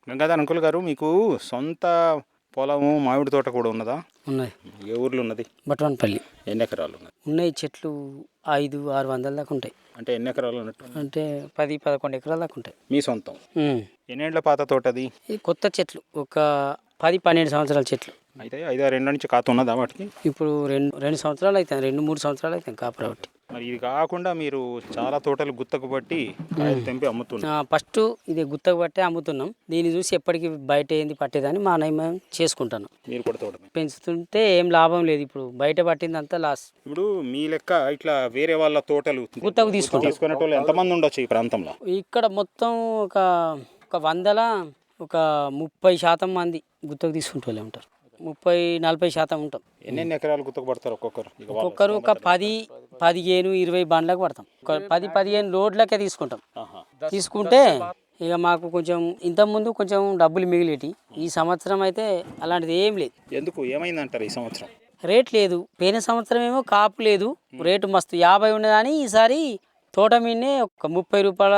Gangadhar uncle గారు, మీకు సొంత పొలము మామిడి తోట కూడా ఉన్నదా? ఉన్నాయి. ఏ ఊర్లో ఉన్నది? బట్వాన్పల్లి. ఎన్ని ఎకరాలు ఉన్నది? ఉన్నాయి చెట్లు 500-600 దాకా ఉంటాయి. అంటే ఎన్ని ఎకరాలు ఉన్నట్టు? అంటే 10-11 ఎకరాల దాకా ఉంటాయి. మీ సొంతం? ఎన్నేళ్ల పాత తోట అది? ఈ కొత్త చెట్లు ఒక 10-12 సంవత్సరాల చెట్లు. అయితే 5-6 నుంచి కాత ఉన్నదా వాటికి? ఇప్పుడు రెండు సంవత్సరాలు అవుతాయి, 2-3 సంవత్సరాలు అవుతాయి కాపు రాబట్టి. మరి ఇది కాకుండా మీరు చాలా తోటలు గుత్తకు పట్టి కాయలు తెంపి అమ్ముతున్నారు. ఫస్ట్ ఇది గుత్తకు పట్టే అమ్ముతున్నాం. దీన్ని చూసి ఎప్పటికీ బయట ఏంది పట్టేదని మా నయం చేసుకుంటాను. మీరు కూడా తోట పెంచుతుంటే ఏం లాభం లేదు, ఇప్పుడు బయట పట్టిందంతా లాస్. ఇప్పుడు మీ లెక్క ఇట్లా వేరే వాళ్ళ తోటలు గుత్తకు తీసుకునే వాళ్ళు ఎంతమంది ఉండొచ్చు ఈ ప్రాంతంలో? ఇక్కడ మొత్తం ఒక 100ల ఒక 30% మంది గుత్తకు తీసుకుంటూ ఉంటారు. 30-40% ఉంటాం. ఎన్ని ఎకరాలు గుత్తకు పడతారు ఒక్కొక్కరు? ఒక్కొక్కరు ఒక 10-15-20 బండ్లకు పడతాం. ఒక 10-15 లోడ్లకే తీసుకుంటాం. తీసుకుంటే ఇక మాకు కొంచెం ఇంతకుముందు కొంచెం డబ్బులు మిగిలేటి. ఈ సంవత్సరం అయితే అలాంటిది ఏం లేదు. ఎందుకు, ఏమైందంటారు ఈ సంవత్సరం? రేట్ లేదు. పోయిన సంవత్సరం ఏమో కాపు లేదు, రేటు మస్తు 50 ఉండదని ఈసారి తోట మీదనే ఒక 30 రూపాయల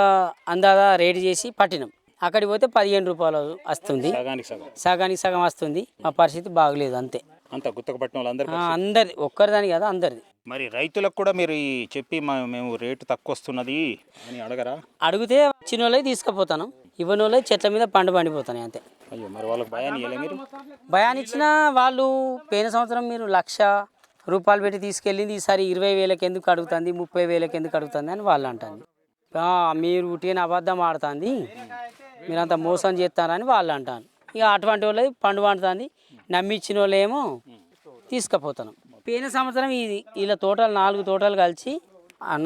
అందాదా రేటు చేసి పట్టినాం. అక్కడికి పోతే 15 రూపాయలు వస్తుంది, సగానికి సగం వస్తుంది. మా పరిస్థితి బాగలేదు అంతే. అంత గుత్తకు పట్టిన వాళ్ళు అందరిది, ఒక్కరిదాని కదా అందరిది. మరి రైతులకు కూడా మీరు చెప్పి మేము రేటు తక్కువ వస్తున్నది అని అడగరా? అడిగితే వచ్చిన వాళ్ళే తీసుకుపోతాను, ఇవ్వని వాళ్ళే చెట్ల మీద పండిపోతాను అంతే. అయ్యో, మరి వాళ్ళకి భయాన్ని ఇవ్వలే మీరు? భయాన్ని ఇచ్చినా వాళ్ళు పోయిన సంవత్సరం మీరు 1,00,000 రూపాయలు పెట్టి తీసుకెళ్ళింది, ఈసారి 20,000 ఎందుకు అడుగుతుంది, 30,000 ఎందుకు అడుగుతుంది అని వాళ్ళు అంటుంది. మీరు ఉట్టిన అబద్ధం ఆడుతుంది, మీరంతా మోసం చేస్తారని వాళ్ళు అంటాను. ఇక అటువంటి వాళ్ళది పండు పండుతుంది, నమ్మించిన వాళ్ళు ఏమో తీసుకుపోతాను. పోయిన సంవత్సరం వీళ్ళ తోటలు 4 తోటలు కలిసి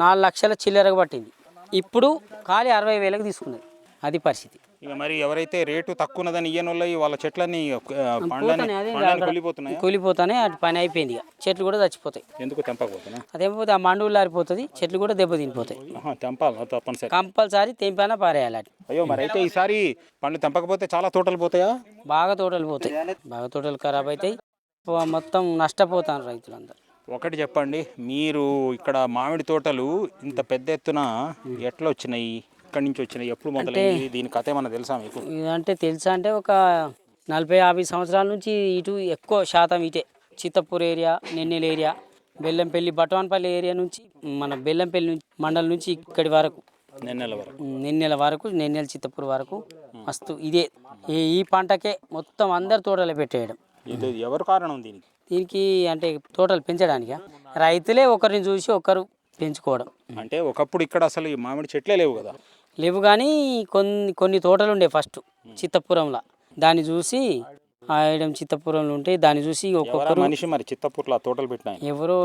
4 లక్షల చిల్లరగా పట్టింది. ఇప్పుడు ఖాళీ 60,000కి తీసుకున్నది. అది పరిస్థితి. ఇక మరి ఎవరైతే రేటు తక్కువ ఉన్నదని ఇయ్యని వాళ్ళు వాళ్ళ చెట్లన్నీ కూలిపోతానే అటు పని అయిపోయింది. ఇక చెట్లు కూడా చచ్చిపోతాయి. ఎందుకు తెంపకపోతున్నా? అదేపోతే ఆ మండులు ఆరిపోతుంది, చెట్లు కూడా దెబ్బతినిపోతాయి. తెంపాలి తప్పనిసరి, కంపల్సరీ తెంపానా పారేయాలి. అయ్యో, మరి అయితే ఈసారి పండ్లు తెంపకపోతే చాలా తోటలు పోతాయా? బాగా తోటలు పోతాయి, బాగా తోటలు ఖరాబ్ అవుతాయి, మొత్తం నష్టపోతాను రైతులందరూ. ఒకటి చెప్పండి, మీరు ఇక్కడ మామిడి తోటలు ఇంత పెద్ద ఎత్తున ఎట్లా వచ్చినాయి, ఇక్కడి నుంచి వచ్చినాయి, ఎప్పుడు మొదలైంది, దీని కథ ఏమన్నా తెలుసా మీకు? అంటే తెలుసా అంటే ఒక 40-50 సంవత్సరాల నుంచి ఇటు ఎక్కువ శాతం ఇటే Chittapur area, Nennela area, Bellampalli, Batwanpalli area నుంచి మన బెల్లంపల్లి నుంచి మండలం నుంచి ఇక్కడి వరకు నెన్నెల చిత్తపూర్ వరకు మస్తు ఇదే ఈ పంటకే మొత్తం అందరు తోటలు పెట్టేయడం. ఇది ఎవరు కారణం దీనికి? అంటే తోటలు పెంచడానికి రైతులే ఒకరిని చూసి ఒకరు పెంచుకోవడం. అంటే ఒకప్పుడు ఇక్కడ అసలు ఈ మామిడి చెట్లే లేవు కదా? లేవు, కానీ కొన్ని తోటలు ఉండే ఫస్ట్ చిత్తపురంలో. దాన్ని చూసి ఆయడం చిత్తపురంలో ఉంటే దాన్ని చూసి ఒక్కొక్కరు మనిషి మరి చిత్తపూర్లో తోటలు పెట్టిన ఎవరో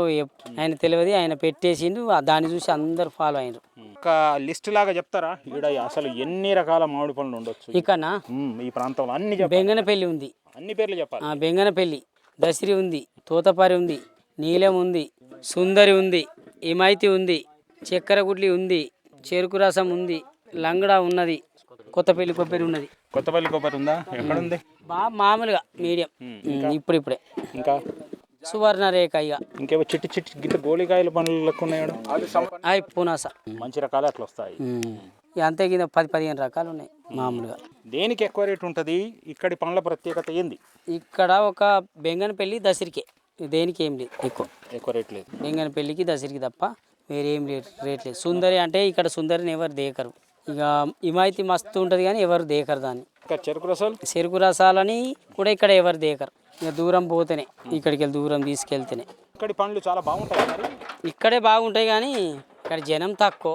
ఆయన తెలియదు, ఆయన పెట్టేసిండు, దాన్ని చూసి అందరు ఫాలో అయినారు. ఒక లిస్ట్ లాగా చెప్తారా ఈడ అసలు ఎన్ని రకాల మామిడి పండ్లు ఉండొచ్చు ఇక్కడ? ఈ ప్రాంతంలో అన్ని బెంగనపల్లి ఉంది, అన్ని పేర్లు చెప్పాలి. బెంగనపల్లి, దసిరి ఉంది, తోతపారి ఉంది, నీలం ఉంది, సుందరి ఉంది, ఇమైతి ఉంది, చక్కెర గుడ్లి ఉంది, చెరుకు రసం ఉంది, లంగడా ఉన్నది, కొత్తపల్లి కొబ్బరి ఉన్నది. కొత్తపల్లి కొబ్బరి ఉందా? ఎక్కడ ఉంది? మామూలుగా మీడియం, ఇప్పుడిప్పుడే. ఇంకా సువర్ణ రేఖ, ఇక ఇంకేమో చిట్టి చిట్టి గిట్ట గోళికాయల పండ్లు లెక్క ఉన్నాయి. అవి పునాస మంచి రకాలు అట్లా వస్తాయి. అంతే కింద 10-15 రకాలు ఉన్నాయి మామూలుగా. దేనికి ఎక్కువ రేటు ఉంటుంది? ఇక్కడి పండ్ల ప్రత్యేకత ఏంది? ఇక్కడ ఒక బెంగనపల్లి, దసరికే, దేనికి ఏం లేదు, ఎక్కువ రేట్ లేదు. బెంగనపల్లికి దసరికి తప్ప వేరేం రేట్ లేదు. సుందరి అంటే ఇక్కడ సుందరిని ఎవరు దేకరు. ఇక ఇమైతి మస్తు ఉంటుంది కానీ ఎవరు దేకరు దాన్ని. చెరుకు రసాలని కూడా ఇక్కడ ఎవరు దేకరు. ఇక దూరం పోతేనే, ఇక్కడికి వెళ్ళి దూరం తీసుకెళ్తేనే. ఇక్కడి పండ్లు చాలా బాగుంటాయి. ఇక్కడే బాగుంటాయి కానీ ఇక్కడ జనం తక్కువ.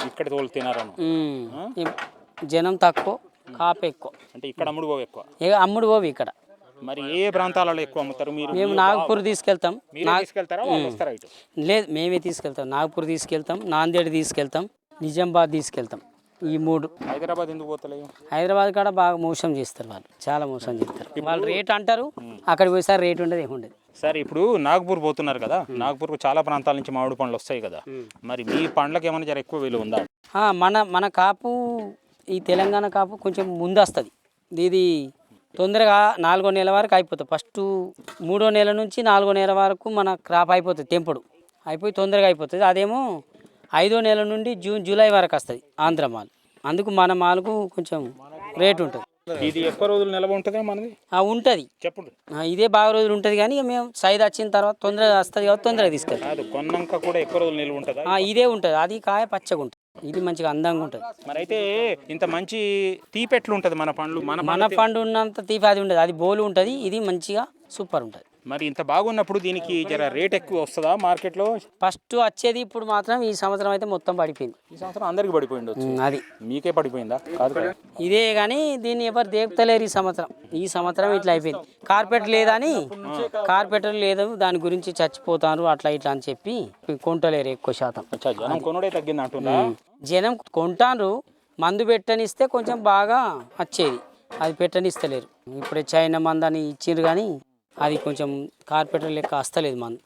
ఇక్కడ తోలు తినారని జనం తక్కువ, కాపు ఎక్కువ. అంటే ఇక్కడ అమ్ముడు పోవు ఎక్కువ? అమ్ముడు పోవు ఇక్కడ. మరి ఏ ప్రాంతాలలో ఎక్కువ అమ్ముతారు మీరు? మేము నాగపూర్ తీసుకెళ్తాం. లేదు, మేమే తీసుకెళ్తాం. నాగపూర్ తీసుకెళ్తాం, నాందేడ్ తీసుకెళ్తాం, నిజామాబాద్ తీసుకెళ్తాం. ఈ 3. హైదరాబాద్ ఎందుకు పోతలేవు? హైదరాబాద్ కాడ బాగా మోసం చేస్తారు వాళ్ళు, చాలా మోసం చేస్తారు. వాళ్ళు రేట్ అంటారు, అక్కడికి పోయిసారి రేట్ ఉండదు, ఏముండదు. సరే, ఇప్పుడు నాగపూర్ పోతున్నారు కదా, నాగపూర్కు చాలా ప్రాంతాల నుంచి మామిడి పండ్లు వస్తాయి కదా, మరి మీ పండ్లకు ఏమైనా జర ఎక్కువ విలువ ఉందా? మన కాపు, ఈ తెలంగాణ కాపు కొంచెం ముందు వస్తుంది. ఇది తొందరగా 4వ నెల వరకు అయిపోతుంది. ఫస్ట్ 3వ నెల నుంచి 4వ నెల వరకు మన క్రాప్ అయిపోతుంది, తెంపుడు అయిపోయి తొందరగా అయిపోతుంది. అదేమో 5వ నెల నుండి జూన్ జూలై వరకు వస్తుంది ఆంధ్ర మాల్. అందుకు మన మాలకు కొంచెం రేటు ఉంటుంది. ఇది ఎక్కువ రోజులు నిలవ ఉంటుందా మనది? ఉంటుంది. చెప్పండి. ఇదే బాగా రోజులు ఉంటుంది కానీ ఇక మేము సైజ్ వచ్చిన తర్వాత తొందరగా వస్తుంది కాబట్టి తొందరగా తీసుకెళ్తాం. కాదు, కొన్నాక కూడా ఎక్కువ రోజులు నిల్వ ఉంటుందా? ఇదే ఉంటుంది. అది కాయ పచ్చగా ఉంటుంది, ఇది మంచిగా అందంగా ఉంటుంది. మరి అయితే ఇంత మంచి తీపెట్లు ఉంటుంది మన పండ్లు? మన పండు ఉన్నంత తీపి అది ఉండదు, అది బోలు ఉంటుంది. ఇది మంచిగా సూపర్ ఉంటుంది. మరి ఇంత బాగున్నప్పుడు దీనికి జర రేట్ ఎక్కువ వస్తుందా మార్కెట్లో? ఫస్ట్ వచ్చేది, ఇప్పుడు మాత్రం ఈ సంవత్సరం అయితే మొత్తం పడిపోయింది. ఈ సంవత్సరం అందరికి పడిపోయింది. అది మీకే పడిపోయిందా? కాదు కదా. ఇదే కానీ దీన్ని ఎవరు దేపుతలేరు ఈ సంవత్సరం ఇట్లా అయిపోయింది. కార్పెట్ లేదని, కార్పెటర్ లేదు, దాని గురించి చచ్చిపోతారు అట్లా ఇట్లా అని చెప్పి కొంటలేరు ఎక్కువ శాతం. జనం కొనుడే తగ్గింది అంటున్నా. జనం కొంటారు, మందు పెట్టనిస్తే కొంచెం బాగా వచ్చేది, అది పెట్టనిస్తలేరు. ఇప్పుడే చైనా మందు అని ఇచ్చిండ్రు కానీ అది కొంచెం కార్పెటర్ లెక్క వస్తలేదు, మందు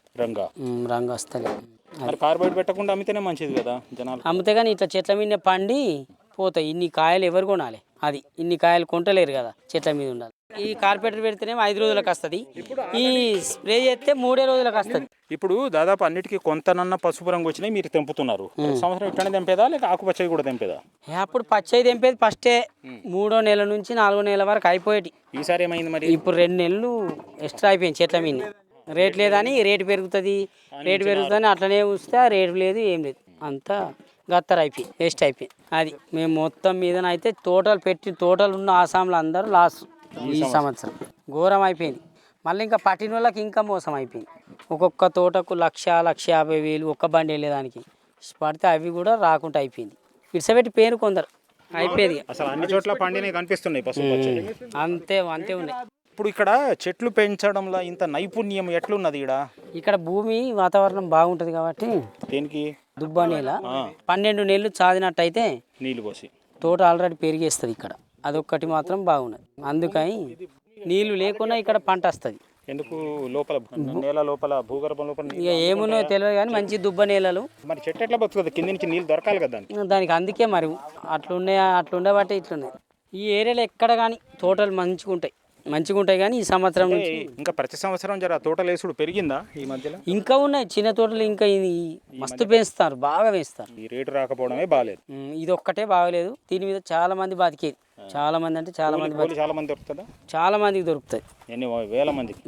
రంగు వస్తలేదు. మరి కార్బైడ్ పెట్టకుండా అమ్మితేనే మంచిది కదా జనాలు. అమ్మితే కానీ ఇట్లా చెట్ల మీద పండి పోతాయి. ఇన్ని కాయలు ఎవరు కొనాలి? అది ఇన్ని కాయలు కొంటలేరు కదా, చెట్ల మీద ఉండాలి. ఈ కార్పెటర్ పెడితేనేమో 5 రోజులకు వస్తుంది, ఈ స్ప్రే చేస్తే 3 రోజులకు వస్తుంది. ఇప్పుడు దాదాపు అన్నిటికీ కొంతనన్న పసుపు రంగు వచ్చినాయి, మీరు తెంపుతున్నారు. సంవత్సరం ఇట్లనే తెంపేదా లేక ఆకుపచ్చవి కూడా తెంపేదా? అప్పుడు పచ్చయి తెంపేది ఫస్టే 3వ నెల నుంచి 4వ నెల వరకు అయిపోయేటి. ఈసారి ఏమైంది మరి? ఇప్పుడు 2 నెలలు ఎక్స్ట్రా అయిపోయింది చెట్ల మీద. రేట్ లేదని, రేటు పెరుగుతుంది అట్లనే ఉంచితే రేటు లేదు, ఏం లేదు, అంతా గత్తర అయిపోయింది, వేస్ట్ అయిపోయింది. అది మేము మొత్తం మీదనైతే తోటలు ఉన్న ఆసాంలో అందరూ లాస్. ఈ సంవత్సరం ఘోరం అయిపోయింది. మళ్ళీ ఇంకా పట్టిన వాళ్ళకి ఇంకా మోసం అయిపోయింది. ఒక్కొక్క తోటకు 1,50,000 ఒక్క బండి వెళ్ళేదానికి పడితే అవి కూడా రాకుండా అయిపోయింది. ఇడిసబెట్టి పేరు కొందరు అయిపోయింది. అసలు అన్ని చోట్ల పండినవి కనిపిస్తున్నాయి పసుపు పచ్చవి. అంతే ఉన్నాయి. ఇప్పుడు ఇక్కడ చెట్లు పెంచడంలో ఇంత నైపుణ్యం ఎట్లున్నది? ఇక్కడ భూమి వాతావరణం బాగుంటుంది కాబట్టి దేనికి? దుబ్బ నేల 12 నెలలు చాదినట్టయితే నీళ్ళు పోసి తోట ఆల్రెడీ పెరిగేస్తుంది. ఇక్కడ అదొక్కటి మాత్రం బాగున్నది. అందుకని నీళ్లు లేకున్నా ఇక్కడ పంట వస్తుంది. ఎందుకు? లోపల నేల లోపల భూగర్భం లోపల ఇక ఏమున్నాయో తెలియదు కానీ మంచి దుబ్బ నేలలు. మరి చెట్టు ఎట్లా బతుకుతుంది? కింద నుంచి నీళ్ళు దొరకాలి కదా దానికి. అందుకే మరి అట్లుండే బట్టి ఇట్లున్నాయి. ఈ ఏరియాలో ఎక్కడ కానీ తోటలు మంచిగా ఉంటాయి కానీ ఈ సంవత్సరం నుంచి ఇంకా ప్రతి సంవత్సరం జర తోటలేసుడు పెరిగిందా ఈ మధ్యలో? ఇంకా ఉన్నాయి చిన్న తోటలు, ఇంకా ఇది మస్తు పెంచుతారు, బాగా పెంచుతారు. ఈ రేటు రాకపోవడమే బాగాలేదు. ఇది ఒక్కటే బాగలేదు. దీని మీద చాలా మంది బతికేది, చాలా మంది అంటే చాలా మంది దొరుకుతుందా? చాలా మందికి దొరుకుతాయి. ఎన్ని వేల మందికి?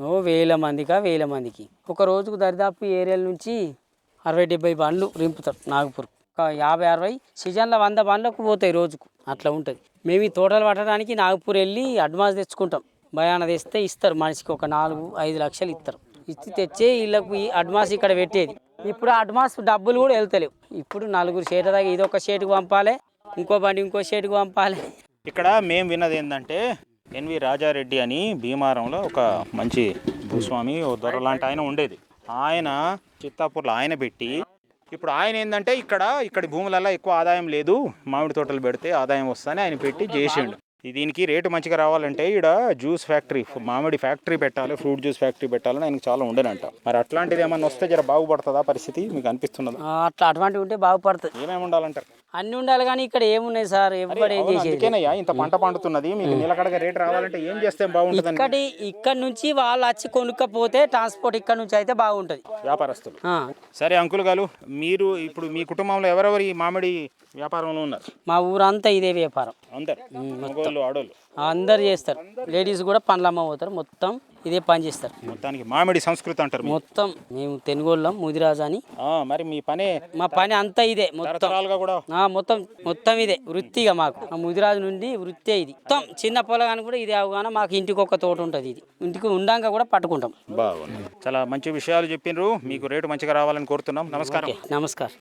వేల మందికి ఒక రోజుకు దరిదాపు ఏరియాల నుంచి 60-70 బండ్లు రింపుతారు నాగపూర్. ఒక 50-60 సీజన్లో 100 బండ్లకు పోతాయి రోజుకు, అట్లా ఉంటుంది. మేము ఈ తోటలు పట్టడానికి నాగపూర్ వెళ్ళి అడ్వాన్స్ తెచ్చుకుంటాం. భయాన తెస్తే ఇస్తారు, మనిషికి ఒక 4-5 లక్షలు ఇస్తారు. ఇచ్చి తెచ్చే వీళ్ళకు ఈ అడ్వాన్స్ ఇక్కడ పెట్టేది. ఇప్పుడు అడ్వాన్స్ డబ్బులు కూడా వెళ్తలేవు. ఇప్పుడు 4 షేట దాకా ఇదొక షేటుకు పంపాలి, ఇంకో బండి ఇంకో షేటుకు పంపాలి. ఇక్కడ మేము విన్నది ఏంటంటే ఎన్వి రాజారెడ్డి అని భీమారంలో ఒక మంచి భూస్వామి దొర లాంటి ఆయన ఉండేది. ఆయన చిత్తాపూర్లో ఆయన పెట్టి, ఇప్పుడు ఆయన ఏంటంటే ఇక్కడి భూములలో ఎక్కువ ఆదాయం లేదు, మామిడి తోటలు పెడితే ఆదాయం వస్తుందని ఆయన పెట్టి చేసిండు. దీనికి రేటు మంచిగా రావాలంటే ఇక్కడ జ్యూస్ ఫ్యాక్టరీ, మామిడి ఫ్యాక్టరీ పెట్టాలి, ఫ్రూట్ జ్యూస్ ఫ్యాక్టరీ పెట్టాలని ఆయనకు చాలా ఉండేనంట. మరి అట్లాంటిది ఏమన్నా వస్తే జర బాగుపడుతుందా పరిస్థితి? మీకు అనిపిస్తున్నది? అటువంటివి ఉంటే బాగుపడుతుంది. ఏమేమి ఉండాలంటారు? అన్ని ఉండాలి కానీ ఇక్కడ ఏమున్నాయి సార్, ఎవరు ఏం చేసేది? అందుకేనయ్యా ఇంత పంట పండుతున్నది, మీకు నిలకడగా రేటు రావాలంటే ఏం చేస్తే బాగుంటుంది? ఇక్కడ నుంచి వాళ్ళు వచ్చి కొనుక్కపోతే ట్రాన్స్పోర్ట్ ఇక్కడ నుంచి అయితే బాగుంటుంది, వ్యాపారస్తులు. సరే అంకుల్ గారు, మీరు ఇప్పుడు మీ కుటుంబంలో ఎవరెవరు ఈ మామిడి వ్యాపారంలో ఉన్నారు? మా ఊరంతా ఇదే వ్యాపారం. అందరు ఆడోళ్ళు అందరు చేస్తారు, లేడీస్ కూడా పండ్లు అమ్మ పోతారు, మొత్తం ఇదే పని చేస్తారు. మొత్తానికి మామిడి సంస్కృతి అంటారు మొత్తం. మేము తెనుగోళ్ళం, ముదిరాజు అని. మరి మా పని అంతా ఇదే మొత్తం ఇదే వృత్తిగా మాకు. ముదిరాజు నుండి వృత్తే ఇది. మొత్తం చిన్న పొలగాని కూడా ఇదే అవగానే మాకు ఇంటికి ఒక తోట ఉంటుంది. ఇది ఇంటికి ఉండాక కూడా పట్టుకుంటాం. బాగుంది. చాలా మంచి విషయాలు చెప్పినారు. మీకు రేటు మంచిగా రావాలని కోరుతున్నాం. నమస్కారం. నమస్కారం.